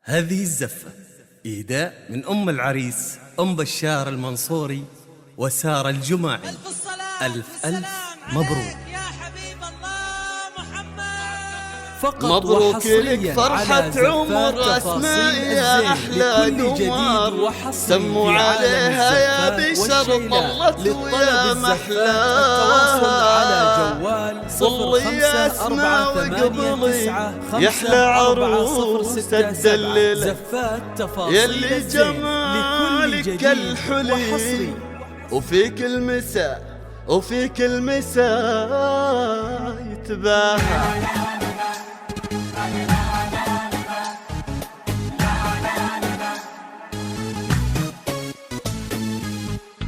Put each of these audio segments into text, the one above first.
هذه الزفة إهداء من أم العريس أم بشار المنصوري وسارة الجماعي. ألف مبروك يا حبيب الله محمد. فقط مبروك لك فرحة عمر أسماء يا أحلى قمر، سموا عليها يا بشر طلت ويا محلاها. صلي يا أسماء وقبلي يا أحلى عروس تدلل يلي جمالك الحلي، وفيك المساء وفيك المساء يتباهى.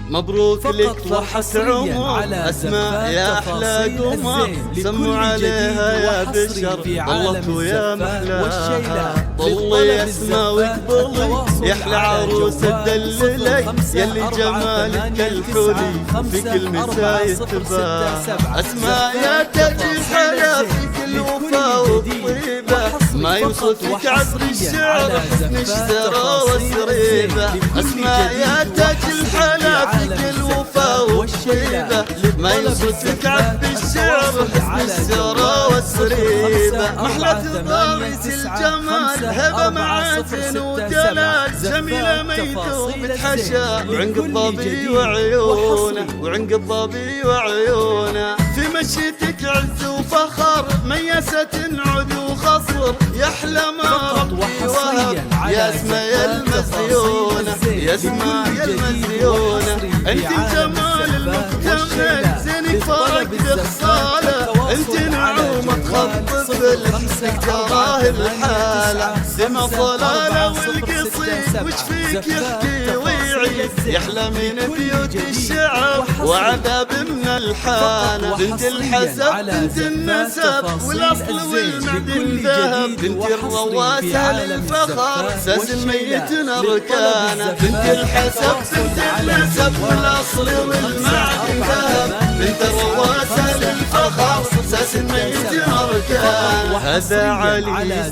مبروك لك فرحة عمر أسماء يا أحلى قمر، سموا عليها يا بشر طلت ويا محلاها. طلي يا أسماء واقبلي يا أحلى عروس تدللي يلي جمالك الحلي، فيك المساء يتباهى. أسماء يا تاج الحلا فيك الوفا والطيبة، ما يوصفك عصر الشعر حسن اشترى وسريبة. أسماء يا تاج الحلا فيك الوفا والطيبة، ما يوصفك عبد الشعر حسن الشرى والسريبة. محلة ضارس الجمال هبة معاتن ودلال، جميلة ميثوب تحشى وعنق الضبي وعيونه وعنق الضبي وعيونه. في مشيتك عز وفخر ميسة عدو خصر، يا أحلى ما ربي وهب يا اسماء يا المزيونة يا اسماء يا المزيونة. انت الجمال المكتمل زينك فرق بخصاله، انت نعومة تخطف لحسنك تراه الحالة. سما صلالة والقصيد وش فيك يحكي ويعيد، يحلى من بيوت الشعر وعذاب من الحانة. بنت الحسب بنت النسب والاصل والمعدن ذهب، بنت الرواسة للفخر ساس ميتنا ركانة. بنت الحسب بنت النسب والاصل والمعدن ذهب، بنت الرواسة للفخر ساس ميتنا ركانة. هذا علي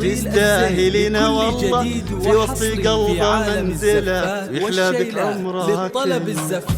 تستاهلين والله، في وسط قلبه منزله يحلى بك عمرك.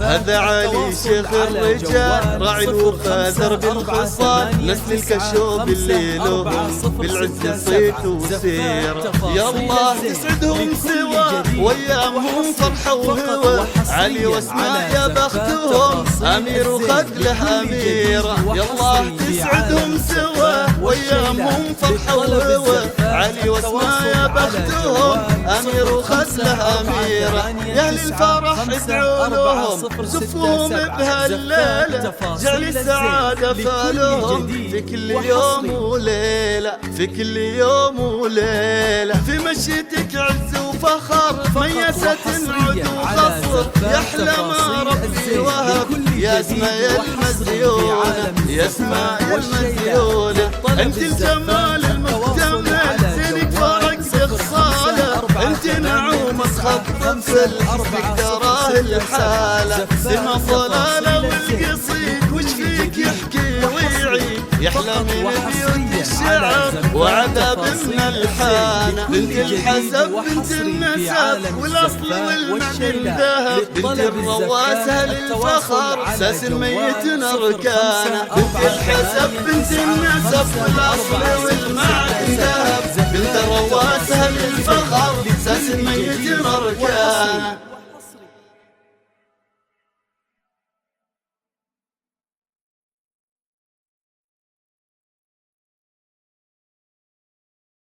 هذا علي شيخ الرجال راعي الوفا درب الخصال، نسل الكشوف اللي لهم بالعز صيت وسيرة. يا الله تسعدهم سوا وايامهم فرحة وهوى، علي واسماء يا بختهم امير وخد له اميرة. يا الله تسعدهم سوا وايامهم فرحة وهوى، علي واسماء يا بختهم امير وخد له اميرة. يا اهل الفرح ادعوا لهم زفوهم بهالليلة، جعل السعادة فالهم في كل يوم وليلة، في كل يوم وليلة. في مشيتك عز وفخر ميسة عدو خصر، يا أحلى ما ربي وهب يا اسماء يا المزيونة يا اسماء يا المزيونة. انت الجمال المكتمل زينك فرق بخصاله، انت نعومة تخطف لحسنك تراه الحالة. سما صلالة والقصيد وش فيك يحكي ويعيد، يحلى من بيوت الشعر وعذاب من الحانة. بنت الحسب بنت النسب والاصل والمعدن ذهب، بنت الرواسة للفخر ساس ميتنا ركانة. بنت الحسب بنت النسب والاصل والمعدن ذهب، بنت الرواسة للفخر ساس